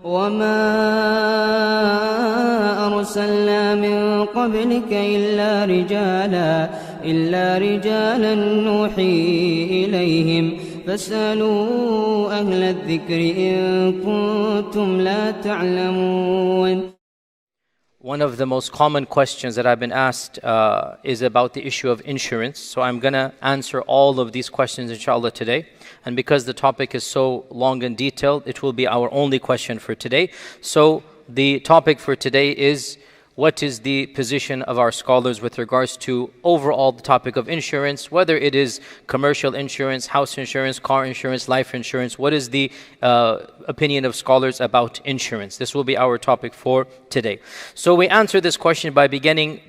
وما أرسلنا من قبلك إلا رجالا نوحي إليهم فاسألوا أهل الذكر إن كنتم لا تعلمون. One of the most common questions that I've been asked is about the issue of insurance. So I'm going to answer all of these questions inshallah today. And because the topic is so long and detailed, it will be our only question for today. So the topic for today is, what is the position of our scholars with regards to overall the topic of insurance, whether it is commercial insurance, house insurance, car insurance, life insurance? What is the opinion of scholars about insurance? This will be our topic for today. So we answer this question by beginning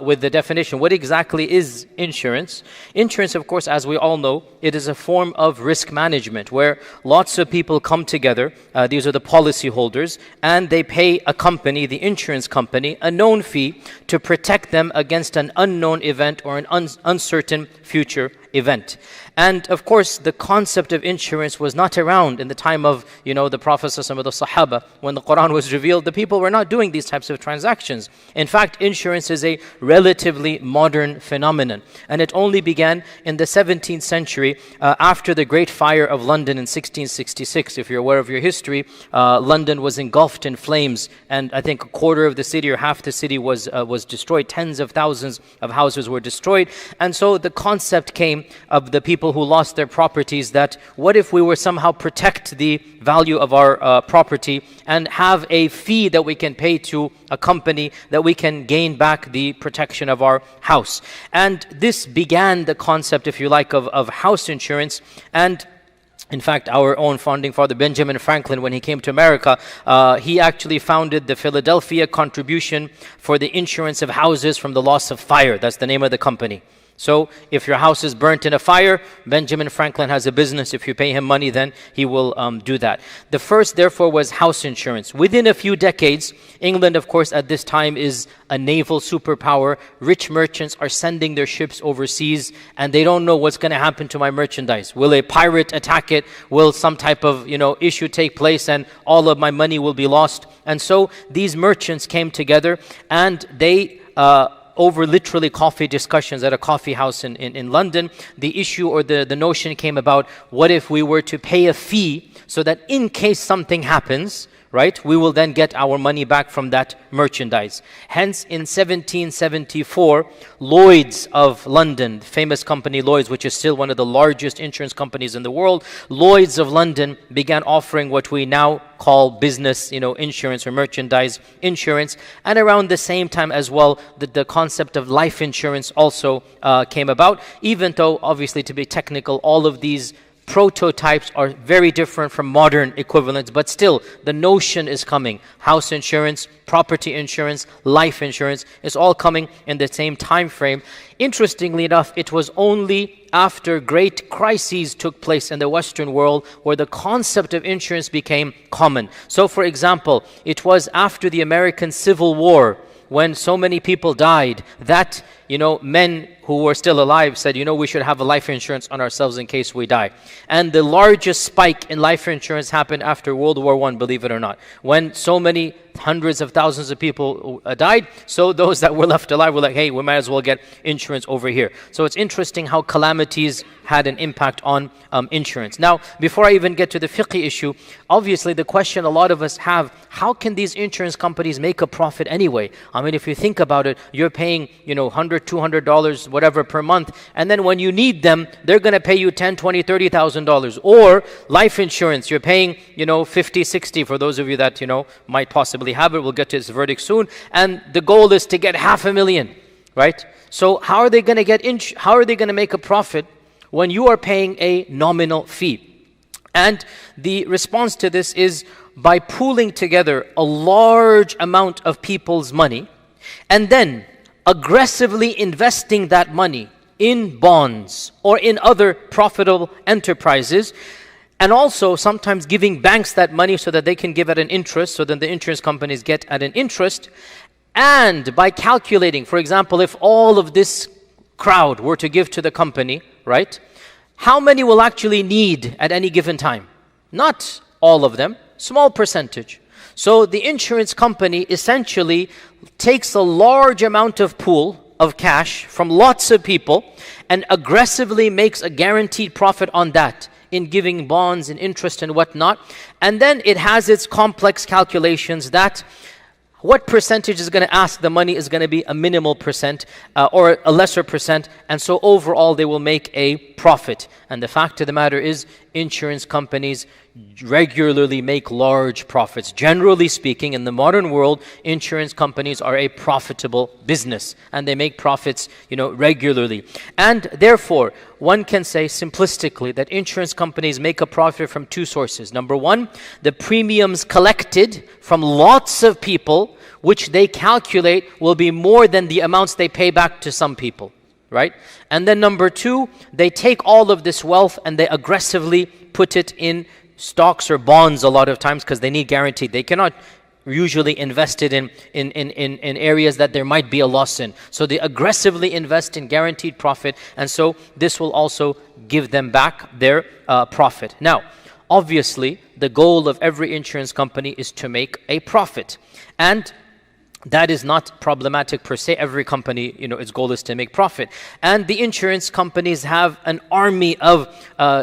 with the definition. What exactly is insurance? Insurance, of course, as we all know, it is a form of risk management where lots of people come together. These are the policy holders, and they pay a company, the insurance company, a known fee to protect them against an unknown event or an uncertain future event. And of course, the concept of insurance was not around in the time of, the Prophet ﷺ, the Sahaba. When the Quran was revealed, the people were not doing these types of transactions. In fact, insurance is a relatively modern phenomenon. And it only began in the 17th century after the Great Fire of London in 1666. If you're aware of your history, London was engulfed in flames, and I think a quarter of the city or half the city was destroyed. Tens of thousands of houses were destroyed. And so the concept came of the people who lost their properties, that what if we were somehow protect the value of our property and have a fee that we can pay to a company that we can gain back the protection of our house. And this began the concept, if you like, of house insurance. And in fact, our own founding father, Benjamin Franklin, when he came to America, he actually founded the Philadelphia Contribution for the Insurance of Houses from the Loss of Fire. That's the name of the company. So if your house is burnt in a fire, Benjamin Franklin has a business. If you pay him money, then he will do that. The first, therefore, was house insurance. Within a few decades, England, of course, at this time is a naval superpower. Rich merchants are sending their ships overseas, and they don't know what's going to happen to my merchandise. Will a pirate attack it? Will some type of issue take place, and all of my money will be lost? And so these merchants came together, and they over literally coffee discussions at a coffee house in London, the issue or the notion came about, what if we were to pay a fee so that in case something happens, right, we will then get our money back from that merchandise. Hence, in 1774, Lloyd's of London, the famous company Lloyd's, which is still one of the largest insurance companies in the world, Lloyd's of London began offering what we now call business, insurance or merchandise insurance. And around the same time as well, the concept of life insurance also came about. Even though, obviously, to be technical, all of these prototypes are very different from modern equivalents, but still the notion is coming. House insurance, property insurance, life insurance is all coming in the same time frame. Interestingly enough, it was only after great crises took place in the Western world where the concept of insurance became common. So for example, it was after the American Civil War, when so many people died, that men who were still alive said, we should have a life insurance on ourselves in case we die. And the largest spike in life insurance happened after World War I, believe it or not. When so many hundreds of thousands of people died, so those that were left alive were like, hey, we might as well get insurance over here. So it's interesting how calamities had an impact on insurance. Now, before I even get to the fiqh issue, obviously the question a lot of us have, how can these insurance companies make a profit anyway? I mean, if you think about it, you're paying, $100, $200, whatever per month, and then when you need them, they're going to pay you $10,000, $20,000, $30,000. Or life insurance, you're paying, $50, $60 for those of you that, might possibly have it. We'll get to this verdict soon. And the goal is to get $500,000, right? So how are they going to make a profit when you are paying a nominal fee? And the response to this is by pooling together a large amount of people's money and then aggressively investing that money in bonds or in other profitable enterprises, and also sometimes giving banks that money so that they can give at an interest, so that the insurance companies get at an interest. And by calculating, for example, if all of this crowd were to give to the company, right, how many will actually need at any given time? Not all of them, small percentage. So the insurance company essentially takes a large amount of pool of cash from lots of people and aggressively makes a guaranteed profit on that in giving bonds and interest and whatnot. And then it has its complex calculations that what percentage is going to ask the money is going to be a minimal percent or a lesser percent, and so overall they will make a profit. And the fact of the matter is, insurance companies regularly make large profits. Generally speaking, in the modern world, insurance companies are a profitable business, and they make profits, regularly. And therefore, one can say simplistically that insurance companies make a profit from two sources. Number one, the premiums collected from lots of people, which they calculate will be more than the amounts they pay back to some people, right? And then number two, they take all of this wealth and they aggressively put it in stocks or bonds a lot of times because they need guaranteed. They cannot usually invest it in areas that there might be a loss in. So they aggressively invest in guaranteed profit, and so this will also give them back their profit. Now, obviously, the goal of every insurance company is to make a profit. And that is not problematic per se. Every company, its goal is to make profit. And the insurance companies have an army of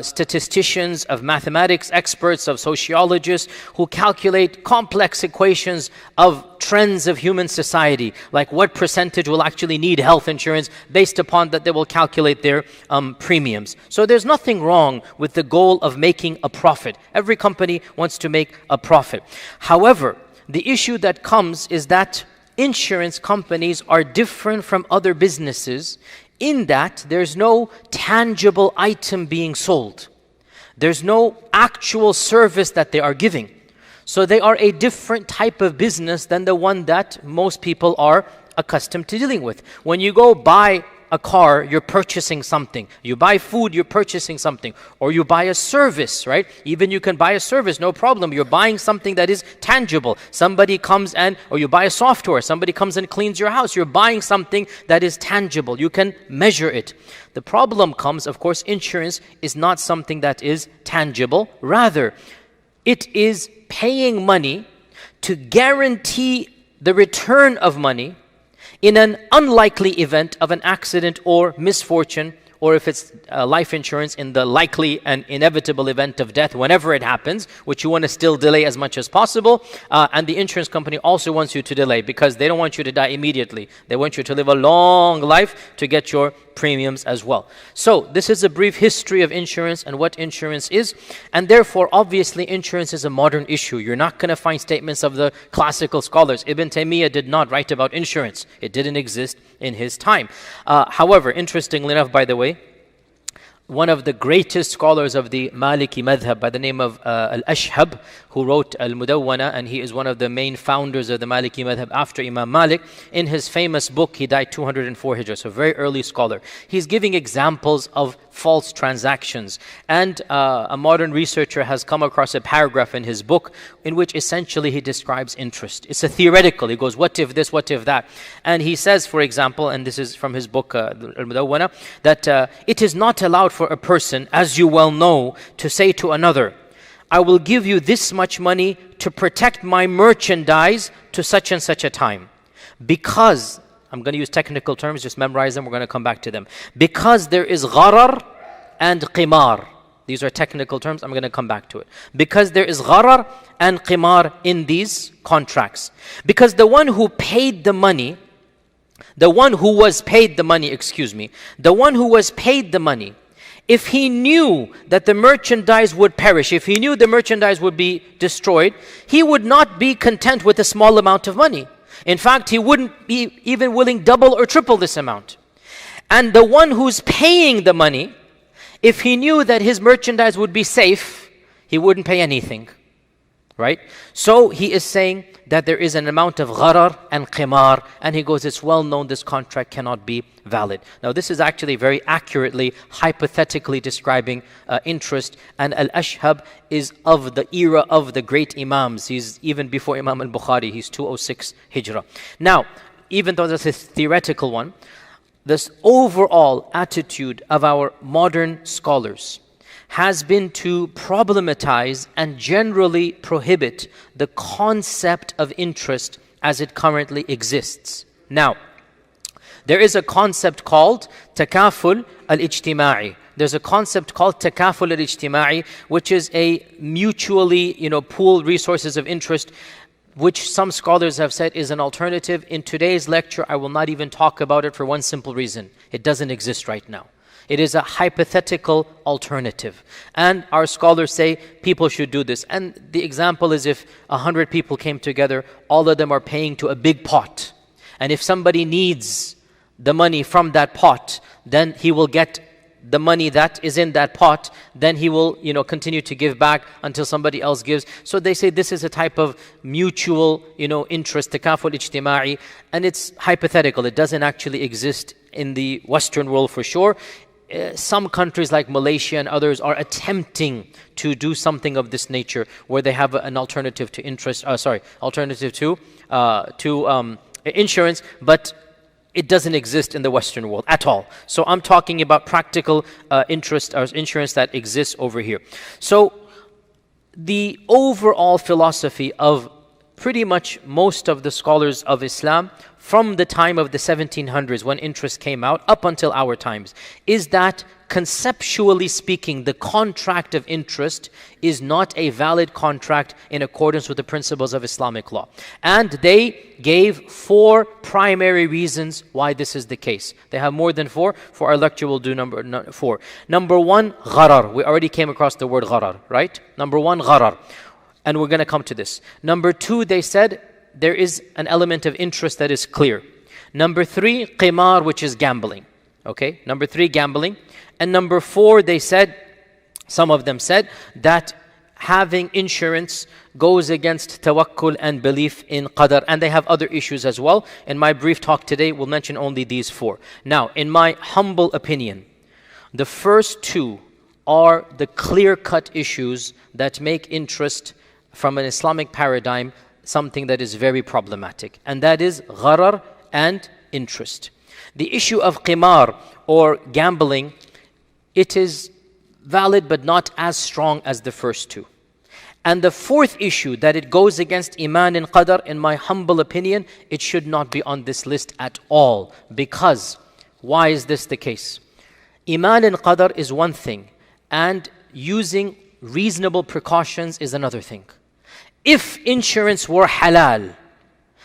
statisticians, of mathematics experts, of sociologists who calculate complex equations of trends of human society, like what percentage will actually need health insurance. Based upon that, they will calculate their premiums. So there's nothing wrong with the goal of making a profit. Every company wants to make a profit. However, the issue that comes is that insurance companies are different from other businesses in that there's no tangible item being sold. There's no actual service that they are giving. So they are a different type of business than the one that most people are accustomed to dealing with. When you go buy a car, you're purchasing something. You buy food, you're purchasing something. Or you buy a service, right? Even you can buy a service, no problem. You're buying something that is tangible. Somebody comes or you buy a software, somebody comes and cleans your house. You're buying something that is tangible. You can measure it. The problem comes, of course, insurance is not something that is tangible. Rather, it is paying money to guarantee the return of money in an unlikely event of an accident or misfortune, or if it's life insurance, in the likely and inevitable event of death, whenever it happens, which you want to still delay as much as possible. And the insurance company also wants you to delay because they don't want you to die immediately. They want you to live a long life to get your premiums as well. So this is a brief history of insurance and what insurance is. And therefore, obviously, insurance is a modern issue. You're not going to find statements of the classical scholars. Ibn Taymiyyah did not write about insurance. It didn't exist in his time. However, interestingly enough, by the way, one of the greatest scholars of the Maliki madhab by the name of Al-Ashhab, who wrote Al-Mudawwana, and he is one of the main founders of the Maliki madhab after Imam Malik. In his famous book, he died 204 Hijrah, so a very early scholar. He's giving examples of false transactions. And a modern researcher has come across a paragraph in his book in which essentially he describes interest. It's a theoretical. He goes, what if this, what if that? And he says, for example, and this is from his book, Al-Mudawwana, that it is not allowed for a person, as you well know, to say to another, I will give you this much money to protect my merchandise to such and such a time. Because, I'm going to use technical terms, just memorize them, we're going to come back to them. Because there is gharar and qimar. These are technical terms, I'm going to come back to it. Because there is gharar and qimar in these contracts. Because the one who paid the money, the one who was paid the money, if he knew that the merchandise would perish, if he knew the merchandise would be destroyed, he would not be content with a small amount of money. In fact, he wouldn't be even willing double or triple this amount. And the one who's paying the money, if he knew that his merchandise would be safe, he wouldn't pay anything. Right? So he is saying that there is an amount of gharar and qimar, and he goes, it's well known this contract cannot be valid. Now this is actually very accurately, hypothetically describing interest, and Al-Ashhab is of the era of the great Imams. He's even before Imam al-Bukhari, he's 206 Hijrah. Now, even though that's a theoretical one, this overall attitude of our modern scholars has been to problematize and generally prohibit the concept of interest as it currently exists. Now, there is a concept called takaful al-ijtima'i. There's a concept called takaful al-ijtima'i, which is a mutually, pool resources of interest, which some scholars have said is an alternative. In today's lecture, I will not even talk about it for one simple reason. It doesn't exist right now. It is a hypothetical alternative. And our scholars say people should do this. And the example is if 100 people came together, all of them are paying to a big pot. And if somebody needs the money from that pot, then he will get the money that is in that pot, then he will continue to give back until somebody else gives. So they say this is a type of mutual interest, takaful ijtima'i, and it's hypothetical. It doesn't actually exist in the Western world for sure. Some countries like Malaysia and others are attempting to do something of this nature, where they have an alternative to insurance, but it doesn't exist in the Western world at all. So I'm talking about practical interest or insurance that exists over here. So the overall philosophy of pretty much most of the scholars of Islam from the time of the 1700s when interest came out up until our times is that conceptually speaking, the contract of interest is not a valid contract in accordance with the principles of Islamic law. And they gave 4 primary reasons why this is the case. They have more than 4. For our lecture, we'll do number 4. Number 1, gharar. We already came across the word gharar, right? Number 1, gharar. And we're going to come to this. Number 2, they said there is an element of interest that is clear. Number 3, qimar, which is gambling. Okay, number 3, gambling. And number 4, they said, some of them said, that having insurance goes against tawakkul and belief in qadar. And they have other issues as well. In my brief talk today, we'll mention only these 4. Now, in my humble opinion, the first 2 are the clear-cut issues that make interest from an Islamic paradigm something that is very problematic. And that is gharar and interest. The issue of qimar or gambling, it is valid but not as strong as the first 2. And the 4th issue, that it goes against iman and qadar, in my humble opinion, it should not be on this list at all. Because, why is this the case? Iman and qadar is one thing, and using reasonable precautions is another thing. If insurance were halal,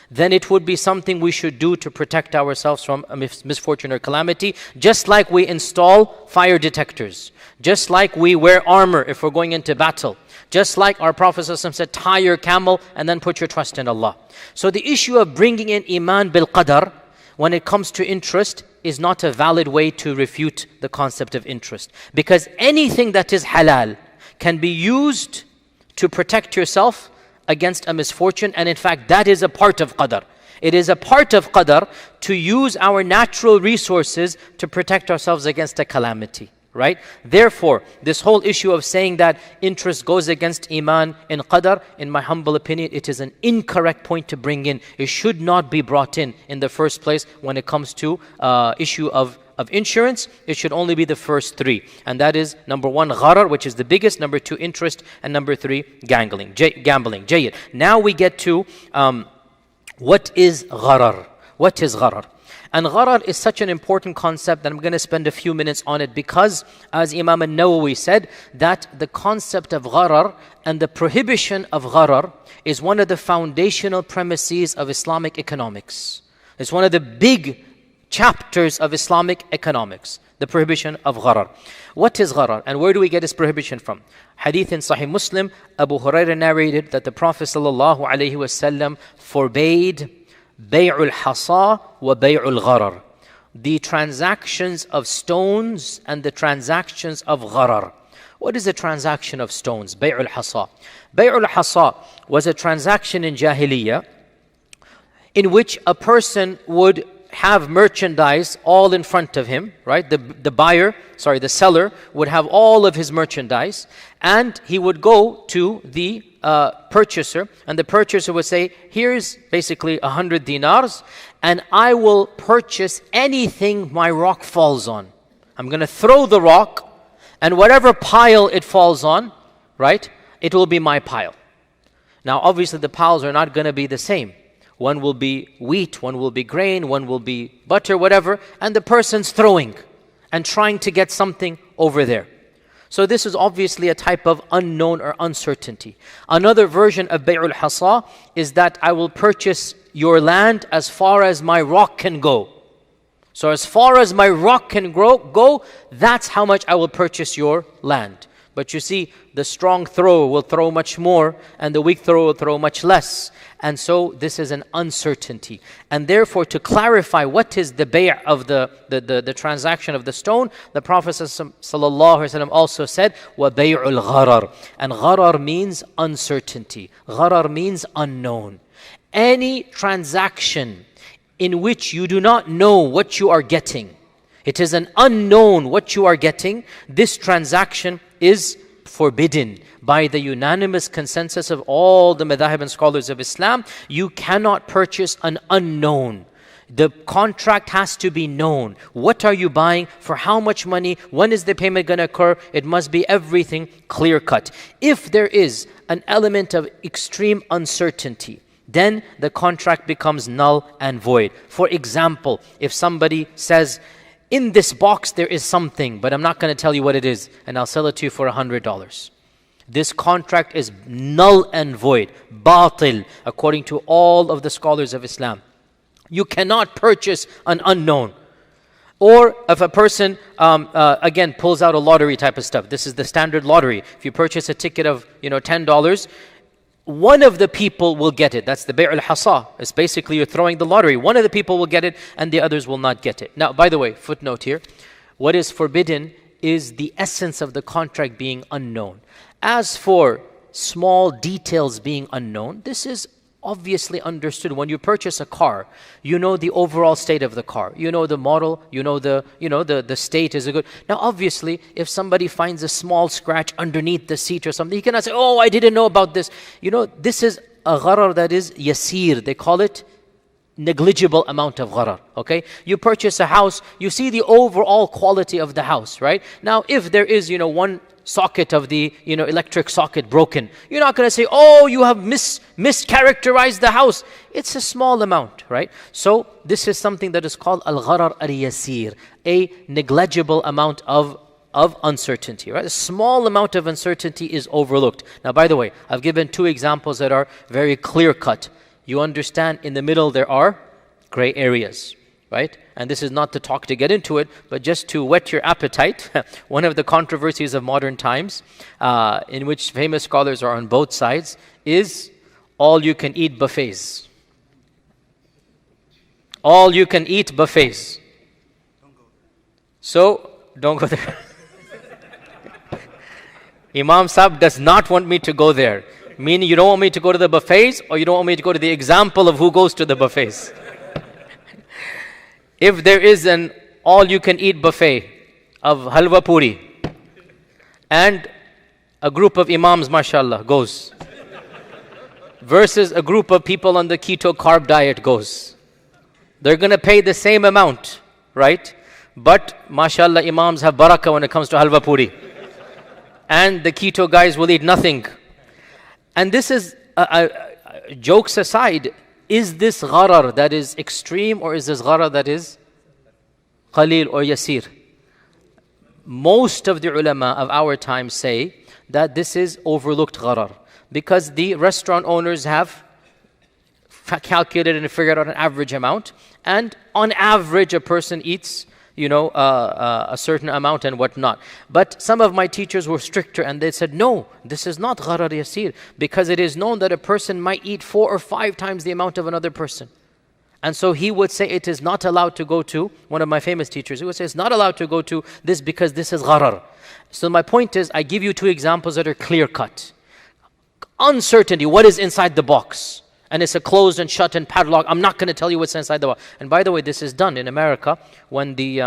then it would be something we should do to protect ourselves from a misfortune or calamity, just like we install fire detectors, just like we wear armor if we're going into battle, just like our Prophet ﷺ said, tie your camel and then put your trust in Allah. So the issue of bringing in iman bil qadar when it comes to interest is not a valid way to refute the concept of interest, because anything that is halal can be used to protect yourself against a misfortune, and in fact that is a part of qadar. It is a part of qadar to use our natural resources to protect ourselves against a calamity, right? Therefore, this whole issue of saying that interest goes against iman in qadar, in my humble opinion, it is an incorrect point to bring in. It should not be brought in the first place when it comes to issue of insurance. It should only be the first 3. And that is number 1, gharar, which is the biggest. Number 2, interest. And number 3, gambling. Jayyid. Now we get to what is gharar? What is gharar? And gharar is such an important concept that I'm going to spend a few minutes on it, because as Imam al-Nawawi said, that the concept of gharar and the prohibition of gharar is one of the foundational premises of Islamic economics. It's one of the big chapters of Islamic economics, the prohibition of gharar. What is gharar, and where do we get this prohibition from? Hadith in Sahih Muslim, Abu Hurairah narrated that the Prophet ﷺ forbade bay'ul hasa wa bay'ul gharar, the transactions of stones and the transactions of gharar. What is a transaction of stones? Bay'ul hasa. Bay'ul hasa was a transaction in Jahiliyyah in which a person would have merchandise all in front of him, right? The seller would have all of his merchandise, and he would go to the purchaser, and the purchaser would say, here's basically 100 dinars, and I will purchase anything my rock falls on. I'm going to throw the rock, And whatever pile it falls on, right, it will be my pile. Now, obviously, the piles are not going to be the same. One will be wheat, one will be grain, one will be butter, whatever, and the person's throwing and trying to get something over there. So this is obviously a type of unknown or uncertainty. Another version of Bay'ul Hasa is that I will purchase your land as far as my rock can go. So as far as my rock can go, that's how much I will purchase your land. But you see, the strong thrower will throw much more, and the weak thrower will throw much less. And so this is an uncertainty. And therefore, to clarify what is the bay' of the transaction of the stone, the Prophet ﷺ also said, وَبَيْعُ الْغَرَرِ. And gharar means uncertainty. Gharar means unknown. Any transaction in which you do not know what you are getting, it is an unknown what you are getting, this transaction is forbidden by the unanimous consensus of all the madhahib and scholars of Islam. You cannot purchase an unknown. The contract has to be known. What are you buying? For how much money? When is the payment going to occur? It must be everything clear cut. If there is an element of extreme uncertainty, then the contract becomes null and void. For example, if somebody says, in this box there is something, but I'm not going to tell you what it is, and I'll sell it to you for $100. This contract is null and void, batil, according to all of the scholars of Islam. You cannot purchase an unknown. Or if a person, again, pulls out a lottery type of stuff. This is the standard lottery. If you purchase a ticket of, $10, one of the people will get it. That's the Bay'ul Hasa. It's basically you're throwing the lottery. One of the people will get it and the others will not get it. Now, by the way, footnote here. What is forbidden is the essence of the contract being unknown. As for small details being unknown, this is obviously understood. When you purchase a car, you know the overall state of the car. You know the model, you know the state is a good. Now obviously, if somebody finds a small scratch underneath the seat or something, you cannot say, oh, I didn't know about this. This is a gharar that is yasir. They call it negligible amount of gharar. Okay? You purchase a house, you see the overall quality of the house, right? Now if there is, one socket of the electric socket broken, you're not going to say, oh, you have mischaracterized the house. It's a small amount, right? So this is something that is called al-gharar al-yasir, a negligible amount of uncertainty, right? A small amount of uncertainty is overlooked. Now, by the way, I've given two examples that are very clear cut. You understand, in the middle there are gray areas, right? And this is not to talk to get into it, but just to whet your appetite. One of the controversies of modern times, in which famous scholars are on both sides, is all-you-can-eat buffets. All-you-can-eat buffets. So, don't go there. Imam Sahib does not want me to go there. Meaning, you don't want me to go to the buffets, or you don't want me to go to the example of who goes to the buffets. If there is an all-you-can-eat buffet of halwa puri, and a group of imams, mashallah, goes, versus a group of people on the keto carb diet goes, they're going to pay the same amount, right? But, mashallah, imams have barakah when it comes to halwa puri. And the keto guys will eat nothing. And this is, jokes aside, is this gharar that is extreme, or is this gharar that is qalil or yasir? Most of the ulama of our time say that this is overlooked gharar, because the restaurant owners have calculated and figured out an average amount, and on average a person eats a certain amount and whatnot. But some of my teachers were stricter, and they said, no, this is not gharar yasir, because it is known that a person might eat 4 or 5 times the amount of another person. And so he would say it is not allowed to go to, one of my famous teachers, he would say it's not allowed to go to this because this is gharar. So my point is, I give you two examples that are clear cut. Uncertainty, what is inside the box? And it's a closed and shut and padlock. I'm not going to tell you what's inside the box. And by the way, this is done in America when the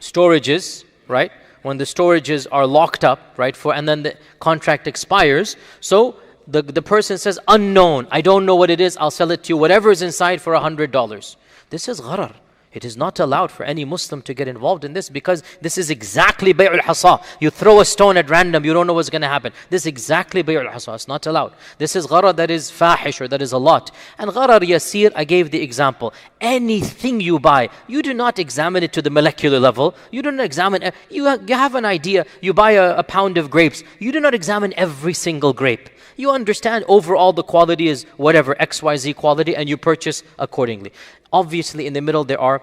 storages, right? When the storages are locked up, right? And then the contract expires. So the person says, unknown, I don't know what it is, I'll sell it to you, whatever is inside, for $100. This is gharar. It is not allowed for any Muslim to get involved in this, because this is exactly bay'ul hasa. You throw a stone at random, you don't know what's going to happen. This is exactly bay'ul hasa. It's not allowed. This is gharar that is fahish, or that is a lot. And gharar yasir, I gave the example. Anything you buy, you do not examine it to the molecular level. You don't examine, you have an idea. You buy a pound of grapes. You do not examine every single grape. You understand overall the quality is whatever, XYZ quality, and you purchase accordingly. Obviously, in the middle, there are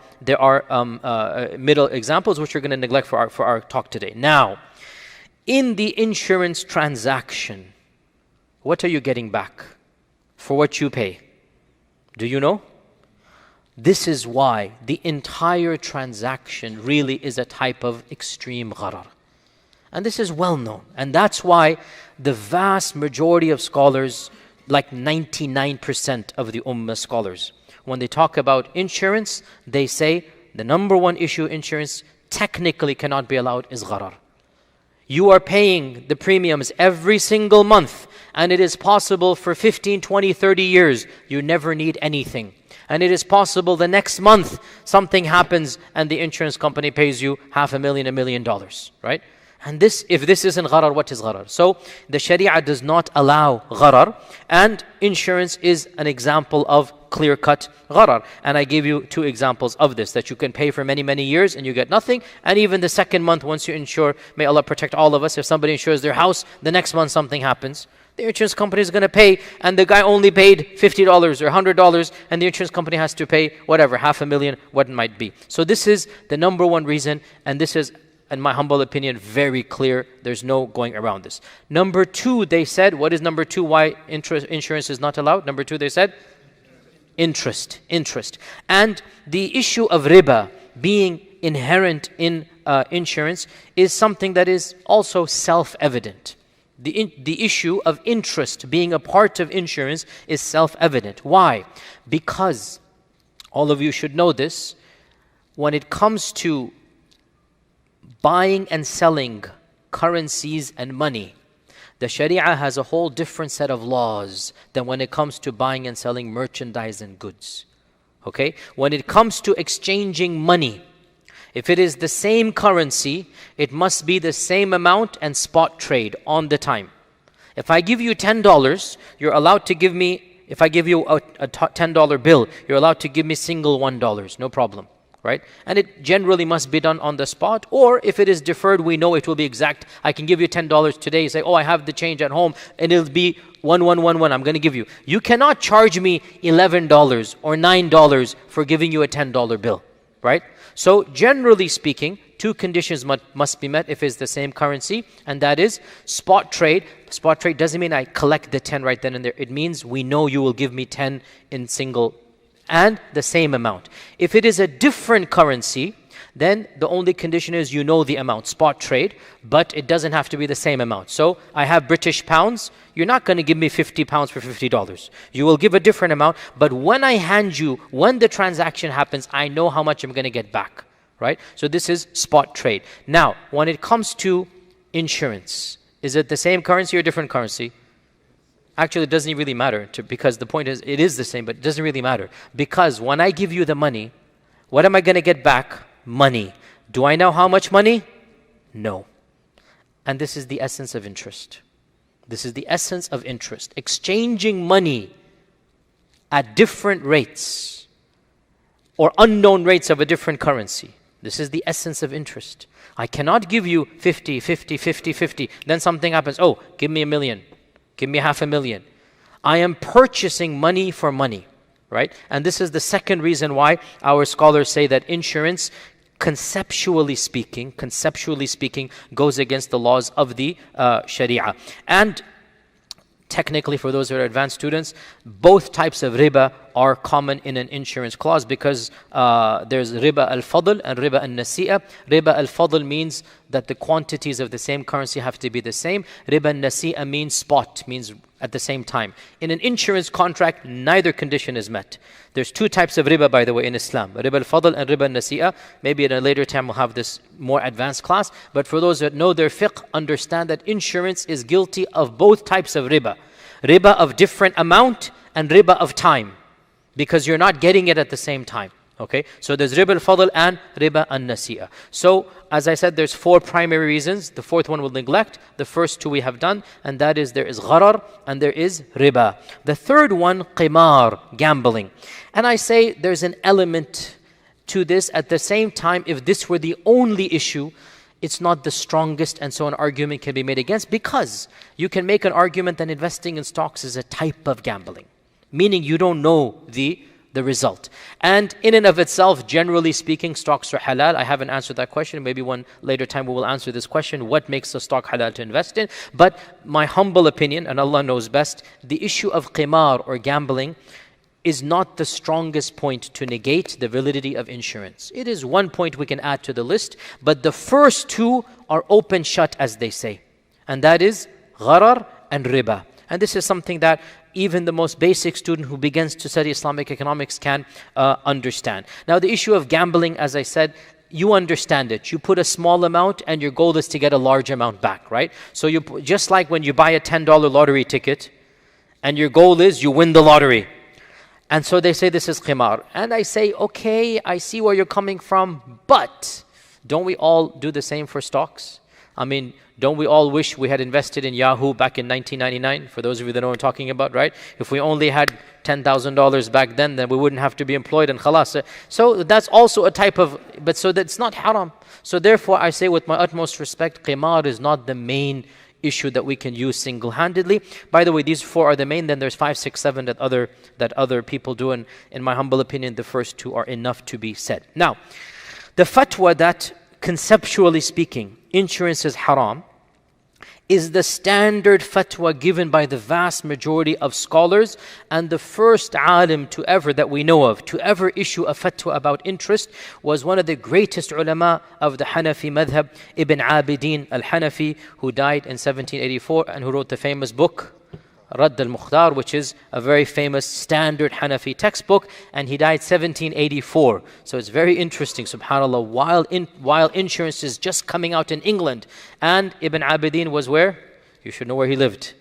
middle examples which we're going to neglect for our talk today. Now, in the insurance transaction, what are you getting back for what you pay? Do you know? This is why the entire transaction really is a type of extreme gharar. And this is well known. And that's why the vast majority of scholars, like 99% of the Ummah scholars, when they talk about insurance, they say the number one issue insurance technically cannot be allowed is gharar. You are paying the premiums every single month, and it is possible for 15, 20, 30 years you never need anything. And it is possible the next month something happens and the insurance company pays you $500,000, $1 million, right? And this, if this isn't gharar, what is gharar? So the Sharia does not allow gharar, and insurance is an example of clear-cut gharar. And I gave you 2 examples of this, that you can pay for many, many years and you get nothing. And even the second month, once you insure, may Allah protect all of us, if somebody insures their house, the next month something happens, the insurance company is going to pay, and the guy only paid $50 or $100, and the insurance company has to pay whatever, $500,000, what it might be. So this is the number one reason, and this is, in my humble opinion, very clear. There's no going around this. Number 2, they said, what is number 2? Why insurance is not allowed? Number 2, they said, interest. And the issue of riba being inherent in insurance is something that is also self-evident. The issue of interest being a part of insurance is self-evident. Why? Because, all of you should know this, when it comes to buying and selling currencies and money, the Sharia has a whole different set of laws than when it comes to buying and selling merchandise and goods. Okay? When it comes to exchanging money, if it is the same currency, it must be the same amount and spot trade on the time. If I give you $10, you're allowed to give me, if I give you a $10 bill, you're allowed to give me single $1, no problem. Right? And it generally must be done on the spot, or if it is deferred, we know it will be exact. I can give you $10 today, you say, oh, I have the change at home, and it'll be 1111, I'm going to give you. You cannot charge me $11 or $9 for giving you a $10 bill, right? So generally speaking, 2 conditions must be met if it's the same currency, and that is spot trade. Spot trade doesn't mean I collect the 10 right then and there. It means we know you will give me 10 in single and the same amount. If it is a different currency, then the only condition is you know the amount, spot trade, but it doesn't have to be the same amount. So I have British pounds, you're not going to give me 50 pounds for $50. You will give a different amount, but when I hand you, when the transaction happens, I know how much I'm going to get back, right? So this is spot trade. Now, when it comes to insurance, is it the same currency or different currency? Actually, it doesn't really matter, because the point is, it is the same, but it doesn't really matter. Because when I give you the money, what am I going to get back? Money. Do I know how much money? No. And this is the essence of interest. This is the essence of interest. Exchanging money at different rates or unknown rates of a different currency. This is the essence of interest. I cannot give you 50, 50, 50, 50. Then something happens. Oh, give me $1 million. Give me $500,000. I am purchasing money for money, right? And this is the second reason why our scholars say that insurance, conceptually speaking, goes against the laws of the Sharia. And technically, for those who are advanced students, both types of riba are common in an insurance clause, because there's riba al-fadl and riba al-nasi'a. Riba al-fadl means that the quantities of the same currency have to be the same. Riba al-nasi'a means spot, means at the same time. In an insurance contract, neither condition is met. There's 2 types of riba, by the way, in Islam. Riba al-fadl and riba al-nasi'a. Maybe at a later time we'll have this more advanced class. But for those that know their fiqh, understand that insurance is guilty of both types of riba. Riba of different amount and riba of time, because you're not getting it at the same time. Okay, so there's riba al-fadl and riba al-nasi'a. So, as I said, there's 4 primary reasons. The 4th one we'll neglect. The first 2 we have done, and that is there is gharar and there is riba. The 3rd one, qimar, gambling. And I say there's an element to this. At the same time, if this were the only issue, it's not the strongest, and so an argument can be made against, because you can make an argument that investing in stocks is a type of gambling, meaning you don't know the result. And in and of itself, generally speaking, stocks are halal. I haven't answered that question. Maybe one later time we will answer this question. What makes a stock halal to invest in? But my humble opinion, and Allah knows best, the issue of qimar or gambling is not the strongest point to negate the validity of insurance. It is one point we can add to the list, but the first 2 are open shut, as they say. And that is gharar and riba. And this is something that even the most basic student who begins to study Islamic economics can understand. Now, the issue of gambling, as I said, you understand it. You put a small amount and your goal is to get a large amount back, right? So you just like when you buy a $10 lottery ticket and your goal is you win the lottery. And so they say this is qimar. And I say, okay, I see where you're coming from, but don't we all do the same for stocks? I mean, don't we all wish we had invested in Yahoo back in 1999? For those of you that know what I'm talking about, right? If we only had $10,000 back then we wouldn't have to be employed and khalas. So that's also a type of, but so that's not haram. So therefore I say with my utmost respect, qimar is not the main issue that we can use single-handedly. By the way, these 4 are the main, then there's 5, 6, 7 that other people do, and in my humble opinion, the first 2 are enough to be said. Now, the fatwa that conceptually speaking, insurance is haram, is the standard fatwa given by the vast majority of scholars, and the first alim to ever, that we know of, to ever issue a fatwa about interest was one of the greatest ulama of the Hanafi madhab, Ibn Abidin al-Hanafi, who died in 1784 and who wrote the famous book Radd al-Mukhtar, which is a very famous standard Hanafi textbook, and he died 1784. So it's very interesting, subhanAllah, while insurance is just coming out in England, and Ibn Abidin was where? You should know where he lived.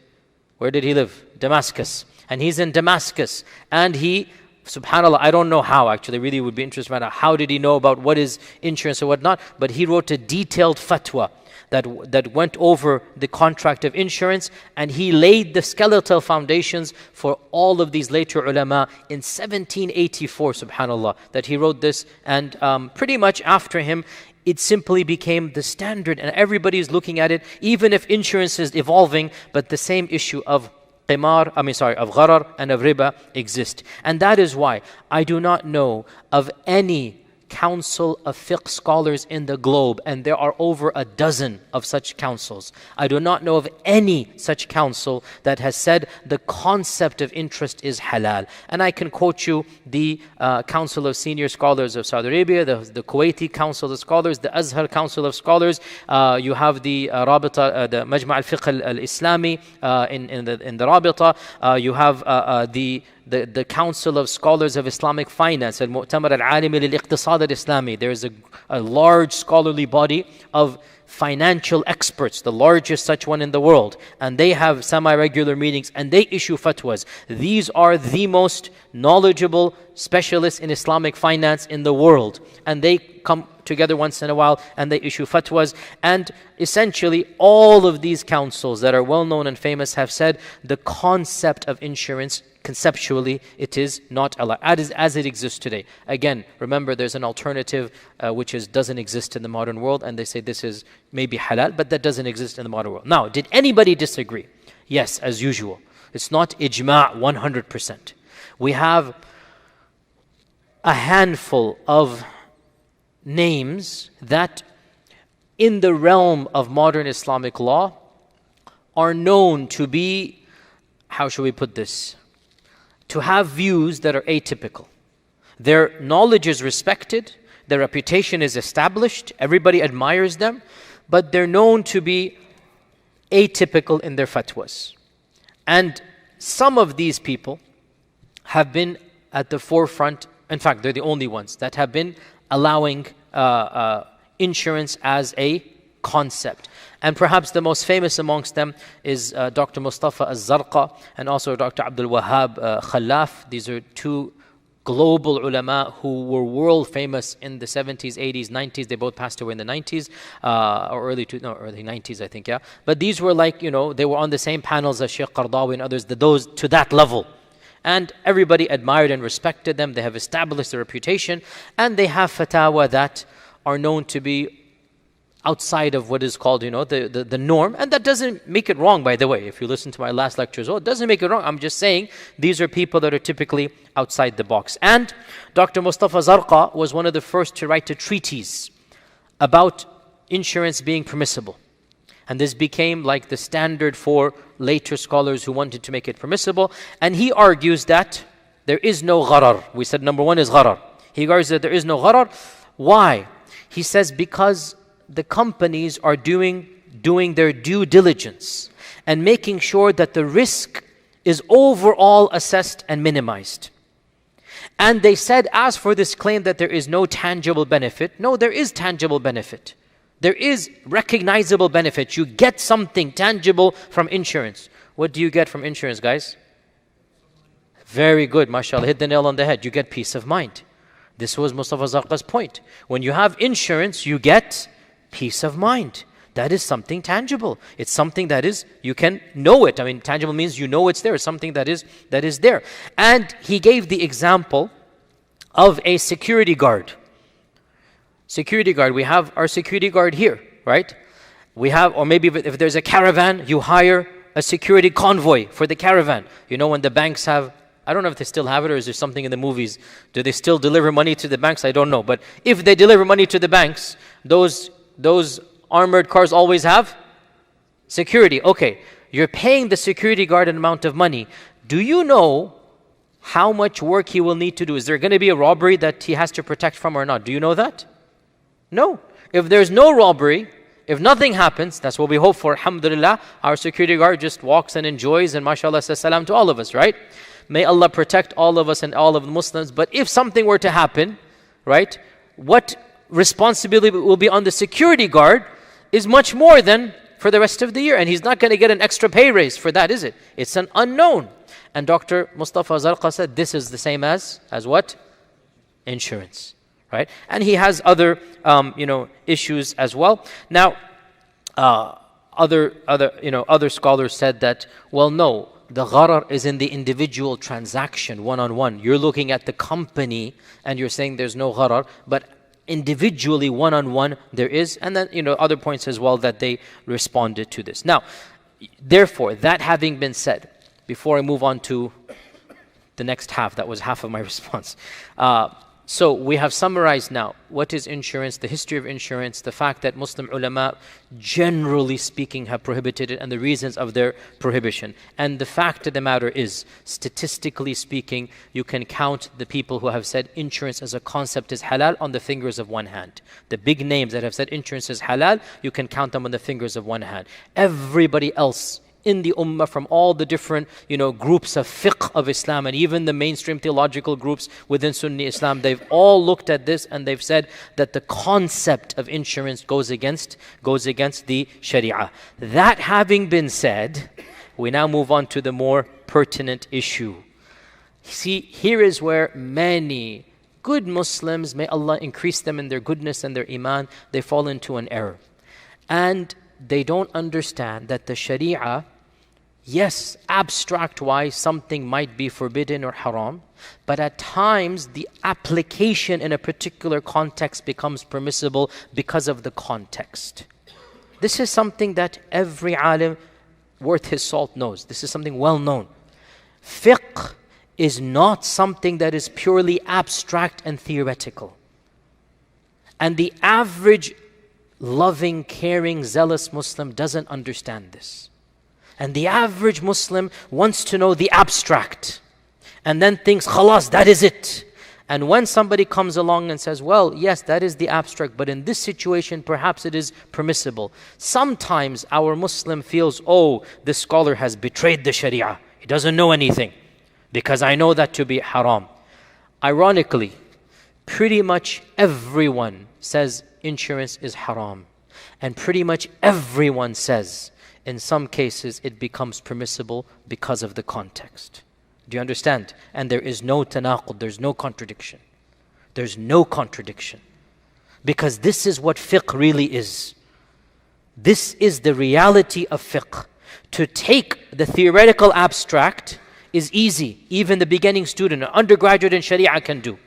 Where did he live? Damascus. And he's in Damascus, and he, subhanAllah, I don't know how, actually, really would be interested about how did he know about what is insurance and what not, but he wrote a detailed fatwa that went over the contract of insurance, and he laid the skeletal foundations for all of these later ulama in 1784, subhanAllah, that he wrote this, and pretty much after him, it simply became the standard, and everybody is looking at it, even if insurance is evolving, but the same issue of of gharar and of riba exist. And that is why I do not know of any council of fiqh scholars in the globe, and there are over a dozen of such councils. I do not know of any such council that has said the concept of interest is halal. And I can quote you the Council of Senior Scholars of Saudi Arabia, the Kuwaiti Council of Scholars, the Azhar Council of Scholars. You have the Rabita, the Majma' al-Fiqh al-Islami in the Rabita. You have the Council of Scholars of Islamic Finance, Al-Mu'tamar Al-Alimi Lil-Iqtisad Al-Islami. There is a large scholarly body of financial experts, the largest such one in the world, and they have semi-regular meetings and they issue fatwas. These are the most knowledgeable specialists in Islamic finance in the world, and they come together once in a while and they issue fatwas. And essentially all of these councils that are well known and famous have said the concept of insurance, conceptually, it is not allowed as it exists today. Again, remember, there's an alternative which doesn't exist in the modern world, and they say this is maybe halal, but that doesn't exist in the modern world. Now, did anybody disagree? Yes, as usual. It's not ijma' 100%. We have a handful of names that in the realm of modern Islamic law are known to be, how should we put this, to have views that are atypical. Their knowledge is respected, their reputation is established, everybody admires them, but they're known to be atypical in their fatwas. And some of these people have been at the forefront, in fact, they're the only ones that have been allowing insurance as a concept. And perhaps the most famous amongst them is Dr. Mustafa al-Zarqa and also Dr. Abdul Wahab Khalaf. These are two global ulama who were world famous in the 70s, 80s, 90s. They both passed away in the 90s, or early 90s, I think, yeah. But these were like, they were on the same panels as Shaykh Qardawi and others, those to that level. And everybody admired and respected them. They have established a reputation, and they have fatwa that are known to be outside of what is called, the norm. And that doesn't make it wrong, by the way. If you listen to my last lectures, it doesn't make it wrong. I'm just saying these are people that are typically outside the box. And Dr. Mustafa Zarqa was one of the first to write a treatise about insurance being permissible. And this became like the standard for later scholars who wanted to make it permissible. And he argues that there is no gharar. We said number one is gharar. He argues that there is no gharar. Why? He says because the companies are doing their due diligence and making sure that the risk is overall assessed and minimized. And they said, as for this claim that there is no tangible benefit, no, there is tangible benefit. There is recognizable benefit. You get something tangible from insurance. What do you get from insurance, guys? Very good, mashallah, hit the nail on the head. You get peace of mind. This was Mustafa Zarqa's point. When you have insurance, you get peace of mind. That is something tangible. It's something that is, you can know it. I mean, tangible means you know it's there. It's something that is there. And he gave the example of a security guard. Security guard, we have our security guard here, right? We have, or maybe if there's a caravan, you hire a security convoy for the caravan. When the banks have, I don't know if they still have it or is there something in the movies. Do they still deliver money to the banks? I don't know. But if they deliver money to the banks, those armored cars always have security. Okay, you're paying the security guard an amount of money. Do you know how much work he will need to do? Is there going to be a robbery that he has to protect from or not? Do you know that? No. If there's no robbery, if nothing happens, that's what we hope for. Alhamdulillah, our security guard just walks and enjoys and mashallah says salam to all of us, right? May Allah protect all of us and all of the Muslims. But if something were to happen, right, what responsibility will be on the security guard is much more than for the rest of the year. And he's not going to get an extra pay raise for that, is it? It's an unknown. And Dr. Mustafa Zarqa said this is the same as what? Insurance. Right? And he has other, issues as well. Now, other scholars said that, well, no, the gharar is in the individual transaction, one-on-one. You're looking at the company and you're saying there's no gharar, but individually, one-on-one, there is. And then, other points as well that they responded to this. Now, therefore, that having been said, before I move on to the next half, that was half of my response. So we have summarized now what is insurance, the history of insurance, the fact that Muslim ulama, generally speaking, have prohibited it and the reasons of their prohibition. And the fact of the matter is, statistically speaking, you can count the people who have said insurance as a concept is halal on the fingers of one hand. The big names that have said insurance is halal, you can count them on the fingers of one hand. Everybody else in the ummah from all the different, groups of fiqh of Islam and even the mainstream theological groups within Sunni Islam, they've all looked at this and they've said that the concept of insurance goes against the Sharia. That having been said, we now move on to the more pertinent issue. See, here is where many good Muslims, may Allah increase them in their goodness and their iman, they fall into an error. And they don't understand that the Sharia, yes, abstract-wise, something might be forbidden or haram, but at times the application in a particular context becomes permissible because of the context. This is something that every alim worth his salt knows. This is something well known. Fiqh is not something that is purely abstract and theoretical. And the average loving, caring, zealous Muslim doesn't understand this. And the average Muslim wants to know the abstract and then thinks, khalas, that is it. And when somebody comes along and says, well, yes, that is the abstract, but in this situation, perhaps it is permissible. Sometimes our Muslim feels, oh, this scholar has betrayed the Sharia. He doesn't know anything because I know that to be haram. Ironically, pretty much everyone says insurance is haram. And pretty much everyone says, in some cases, it becomes permissible because of the context. Do you understand? And there is no tanaqud, there's no contradiction. There's no contradiction. Because this is what fiqh really is. This is the reality of fiqh. To take the theoretical abstract is easy. Even the beginning student, an undergraduate in Sharia can do.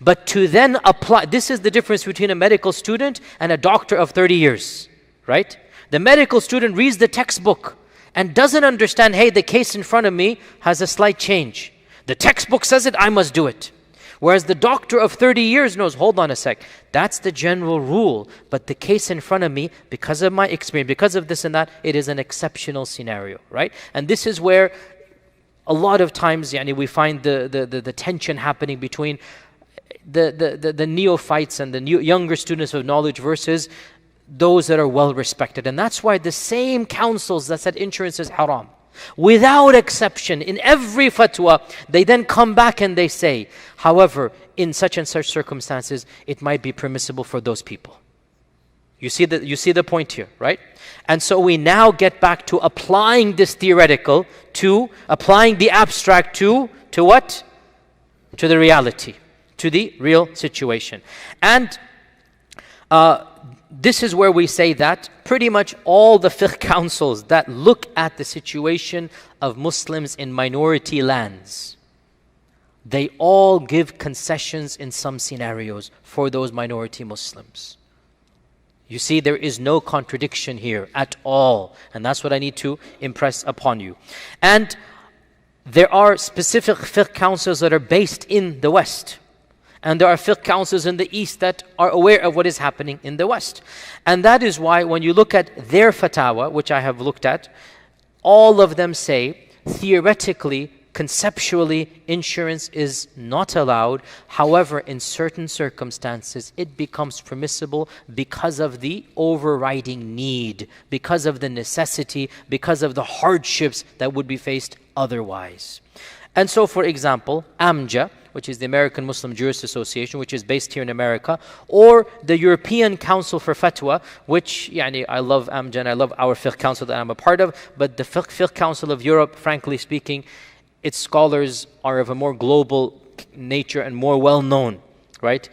But to then apply, this is the difference between a medical student and a doctor of 30 years, right? The medical student reads the textbook and doesn't understand, hey, the case in front of me has a slight change. The textbook says it, I must do it. Whereas the doctor of 30 years knows, hold on a sec, that's the general rule. But the case in front of me, because of my experience, because of this and that, it is an exceptional scenario, right? And this is where a lot of times we find the tension happening between the neophytes and the younger students of knowledge versus those that are well respected. And that's why the same councils that said insurance is haram, without exception, in every fatwa, they then come back and they say, however, in such and such circumstances, it might be permissible for those people. You see the point here, right? And so we now get back to applying this theoretical, to applying the abstract to what? To the reality, to the real situation. And this is where we say that pretty much all the fiqh councils that look at the situation of Muslims in minority lands, they all give concessions in some scenarios for those minority Muslims. You see, there is no contradiction here at all. And that's what I need to impress upon you. And there are specific fiqh councils that are based in the West. And there are fiqh councils in the East that are aware of what is happening in the West. And that is why when you look at their fatwa, which I have looked at, all of them say, theoretically, conceptually, insurance is not allowed. However, in certain circumstances, it becomes permissible because of the overriding need, because of the necessity, because of the hardships that would be faced otherwise. And so, for example, AMJA, which is the American Muslim Jurist Association, which is based here in America, or the European Council for Fatwa, which, I love AMJA and I love our fiqh council that I'm a part of, but the fiqh council of Europe, frankly speaking, its scholars are of a more global nature and more well-known, right?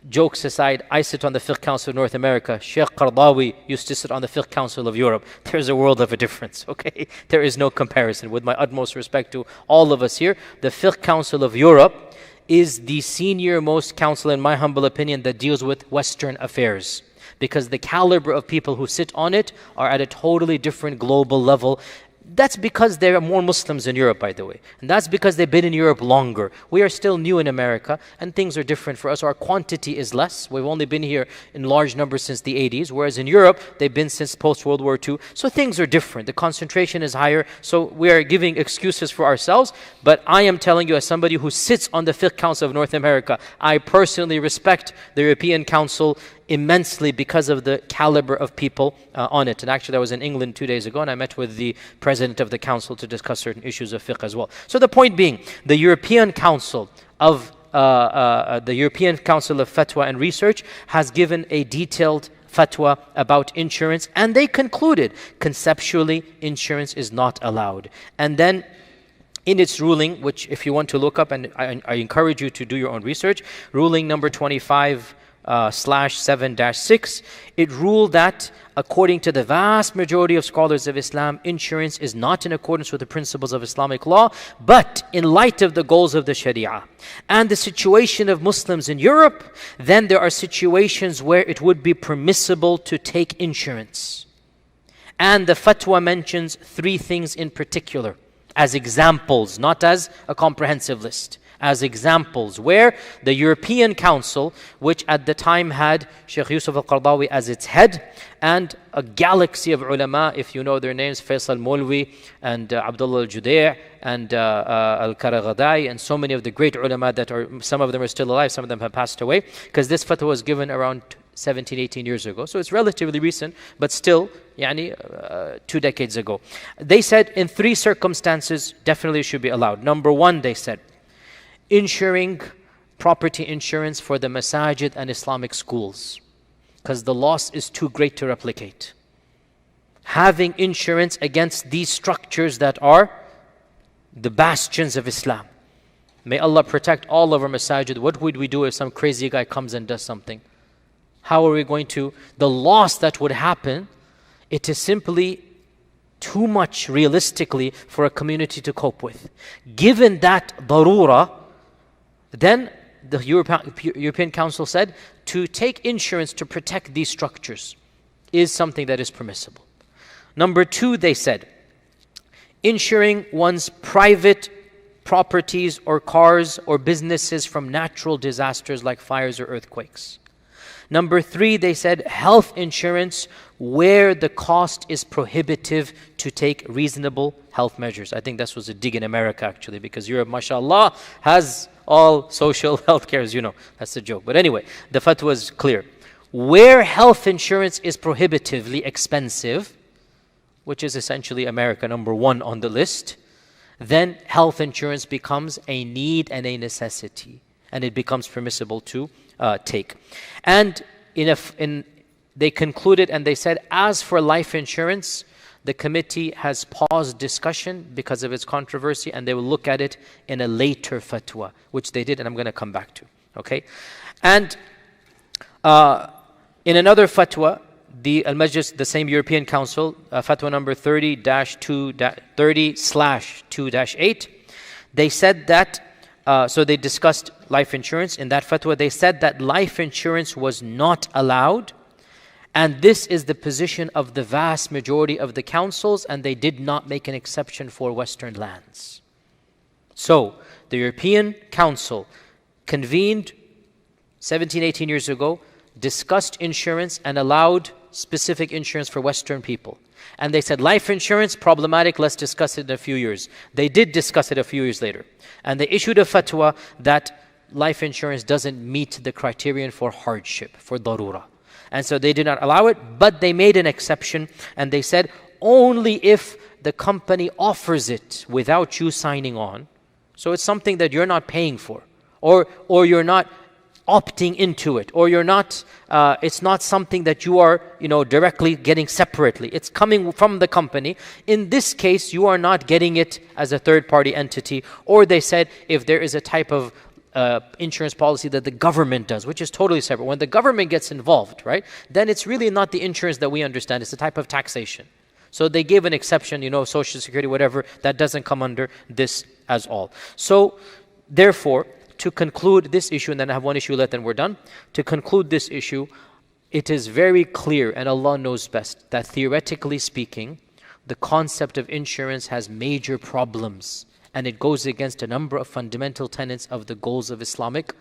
Jokes aside, I sit on the Fiqh Council of North America. Shaykh Qardawi used to sit on the Fiqh Council of Europe. There's a world of a difference, okay? There is no comparison. With my utmost respect to all of us here, the Fiqh Council of Europe is the senior most council, in my humble opinion, that deals with Western affairs. Because the caliber of people who sit on it are at a totally different global level. That's because there are more Muslims in Europe, by the way. And that's because they've been in Europe longer. We are still new in America, and things are different for us. Our quantity is less. We've only been here in large numbers since the 80s, whereas in Europe, they've been since post-World War II. So things are different. The concentration is higher. So we are giving excuses for ourselves. But I am telling you, as somebody who sits on the Fiqh Council of North America, I personally respect the European Council immensely because of the caliber of people on it. And actually I was in England 2 days ago and I met with the president of the council to discuss certain issues of fiqh as well. So the point being, the European Council of Fatwa and Research has given a detailed fatwa about insurance, and they concluded conceptually insurance is not allowed. And then in its ruling, which if you want to look up, and I encourage you to do your own research, ruling number 25/7-6, it ruled that according to the vast majority of scholars of Islam, insurance is not in accordance with the principles of Islamic law, but in light of the goals of the Sharia and the situation of Muslims in Europe, then there are situations where it would be permissible to take insurance. And the fatwa mentions 3 things in particular as examples, not as a comprehensive list. As examples where the European Council, which at the time had Shaykh Yusuf al-Qardawi as its head, and a galaxy of ulama, if you know their names, Faisal Mulwi and Abdullah al-Judai and al-Karaghadai, and so many of the great ulama that are, some of them are still alive, some of them have passed away, because this fatwa was given around 17, 18 years ago. So it's relatively recent, but still, 2 decades ago. They said in 3 circumstances, definitely should be allowed. Number 1, they said, insuring property insurance for the masajid and Islamic schools, because the loss is too great to replicate. Having insurance against these structures that are the bastions of Islam. May Allah protect all of our masajid. What would we do if some crazy guy comes and does something? How are we going to, the loss that would happen, it is simply too much realistically for a community to cope with. Given that darura, then the European Council said to take insurance to protect these structures is something that is permissible. Number two, they said, insuring one's private properties or cars or businesses from natural disasters like fires or earthquakes. Number three, they said health insurance where the cost is prohibitive to take reasonable health measures. I think this was a dig in America actually, because Europe, mashallah, has all social health care, as you know. That's a joke. But anyway, the fatwa is clear. Where health insurance is prohibitively expensive, which is essentially America number one on the list, then health insurance becomes a need and a necessity, and it becomes permissible to take. And they concluded and they said, as for life insurance, the committee has paused discussion because of its controversy, and they will look at it in a later fatwa, which they did, and I'm going to come back to. Okay? And in another fatwa, the Al-Majlis, the same European Council, fatwa number 30/2-8, they said that, so they discussed life insurance. In that fatwa, they said that life insurance was not allowed, and this is the position of the vast majority of the councils, and they did not make an exception for Western lands. So, the European Council convened 17, 18 years ago, discussed insurance and allowed specific insurance for Western people. And they said, life insurance, problematic, let's discuss it in a few years. They did discuss it a few years later. And they issued a fatwa that life insurance doesn't meet the criterion for hardship, for darura. And so they did not allow it, but they made an exception, and they said, only if the company offers it without you signing on. So it's something that you're not paying for, or you're not opting into it, or you're not, it's not something that you are, directly getting separately. It's coming from the company. In this case, you are not getting it as a third-party entity. Or they said, if there is a type of insurance policy that the government does, which is totally separate. When the government gets involved, right, then it's really not the insurance that we understand. It's a type of taxation. So they gave an exception, Social Security, whatever, that doesn't come under this as all. So, therefore, to conclude this issue, and then I have one issue left and we're done. To conclude this issue, it is very clear, and Allah knows best, that theoretically speaking, the concept of insurance has major problems, and it goes against a number of fundamental tenets of the goals of Islamic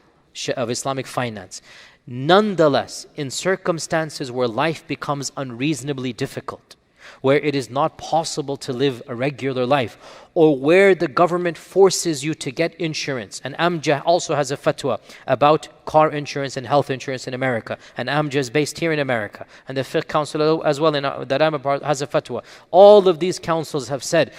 finance. Nonetheless, in circumstances where life becomes unreasonably difficult, where it is not possible to live a regular life, or where the government forces you to get insurance. And Amjad also has a fatwa about car insurance and health insurance in America. And Amjad is based here in America. And the Fiqh Council as well, that I'm a part, has a fatwa. All of these councils have said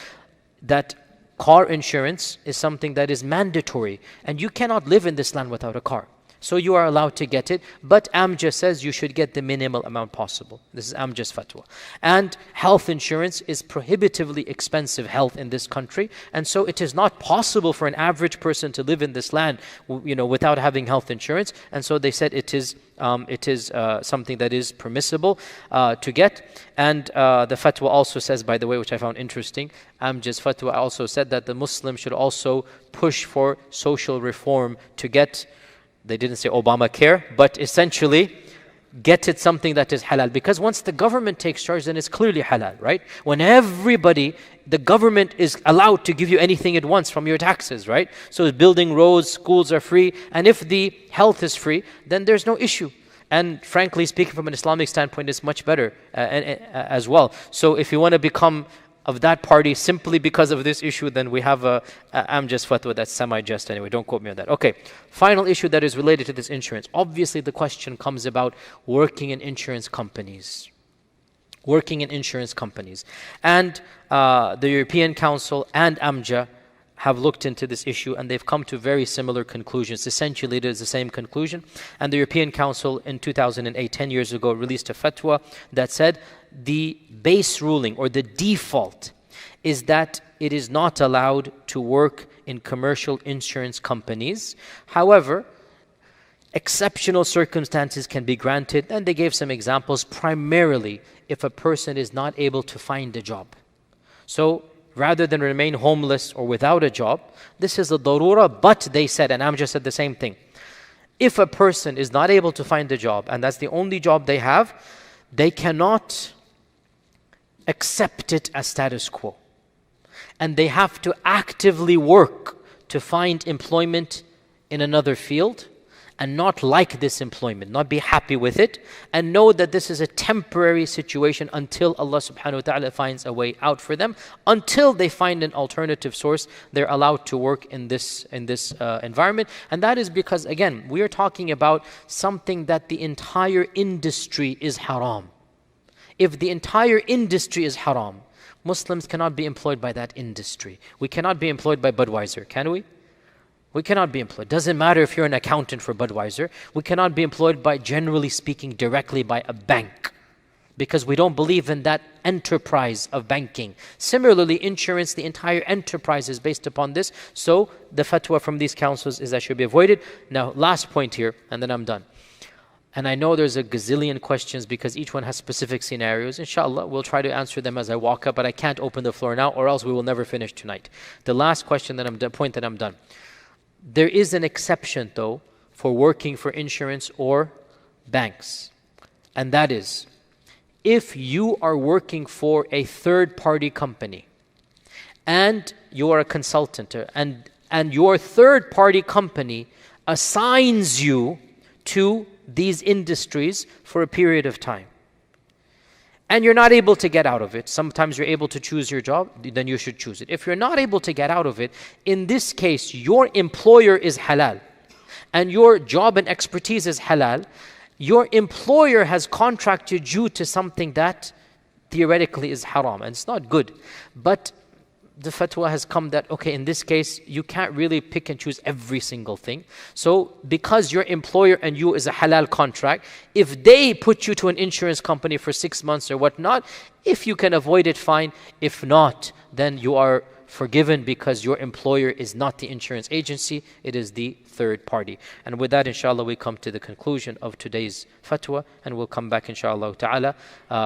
that car insurance is something that is mandatory, and you cannot live in this land without a car. So you are allowed to get it, but Amjad says you should get the minimal amount possible. This is Amjad's fatwa. And health insurance is prohibitively expensive health in this country, and so it is not possible for an average person to live in this land, without having health insurance. And so they said it is something that is permissible to get. And the fatwa also says, by the way, which I found interesting, Amjad's fatwa also said that the Muslim should also push for social reform to get, they didn't say Obamacare, but essentially get it something that is halal. Because once the government takes charge, then it's clearly halal, right? When the government is allowed to give you anything it wants from your taxes, right? So building roads, schools are free, and if the health is free, then there's no issue. And frankly speaking, from an Islamic standpoint, it's much better as well. So if you want to become of that party simply because of this issue, then we have Amjad's fatwa that's semi-just anyway. Don't quote me on that. Okay, final issue that is related to this insurance. Obviously, the question comes about working in insurance companies. And the European Council and Amjad have looked into this issue, and they've come to very similar conclusions. Essentially, it is the same conclusion. And the European Council in 2008, 10 years ago, released a fatwa that said the base ruling or the default is that it is not allowed to work in commercial insurance companies. However, exceptional circumstances can be granted, and they gave some examples, primarily if a person is not able to find a job. So rather than remain homeless or without a job, this is a darura, but they said, and Amjad said the same thing, if a person is not able to find a job and that's the only job they have, they cannot accept it as status quo. And they have to actively work to find employment in another field and not like this employment, not be happy with it, and know that this is a temporary situation until Allah subhanahu wa ta'ala finds a way out for them. Until they find an alternative source, they're allowed to work in this environment. And that is because, again, we are talking about something that the entire industry is haram. If the entire industry is haram, Muslims cannot be employed by that industry. We cannot be employed by Budweiser, can we? We cannot be employed. Doesn't matter if you're an accountant for Budweiser. We cannot be employed by, generally speaking, directly by a bank, because we don't believe in that enterprise of banking. Similarly, insurance, the entire enterprise is based upon this. So the fatwa from these councils is that should be avoided. Now, last point here, and then I'm done. And I know there's a gazillion questions because each one has specific scenarios. Inshallah, we'll try to answer them as I walk up, but I can't open the floor now or else we will never finish tonight. The last question that point that I'm done. There is an exception, though, for working for insurance or banks. And that is, if you are working for a third-party company and you are a consultant and your third-party company assigns you to these industries for a period of time, and you're not able to get out of it. Sometimes you're able to choose your job, then you should choose it. If you're not able to get out of it, in this case, your employer is halal, and your job and expertise is halal. Your employer has contracted you to something that theoretically is haram, and it's not good. But the fatwa has come that, okay, in this case, you can't really pick and choose every single thing. So because your employer and you is a halal contract, if they put you to an insurance company for 6 months or whatnot, if you can avoid it, fine. If not, then you are forgiven because your employer is not the insurance agency, it is the third party. And with that, inshallah, we come to the conclusion of today's fatwa, and we'll come back, inshallah ta'ala,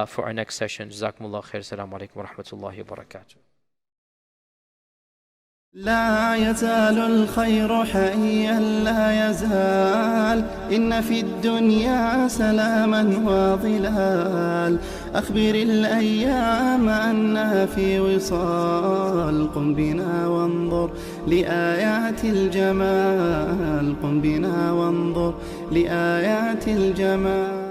for our next session. Jazakumullah khair. Assalamu alaikum wa rahmatullahi wa barakatuh. لا يزال الخير حيا لا يزال إن في الدنيا سلاما وظلال أخبر الأيام أنها في وصال قم بنا وانظر لآيات الجمال قم بنا وانظر لآيات الجمال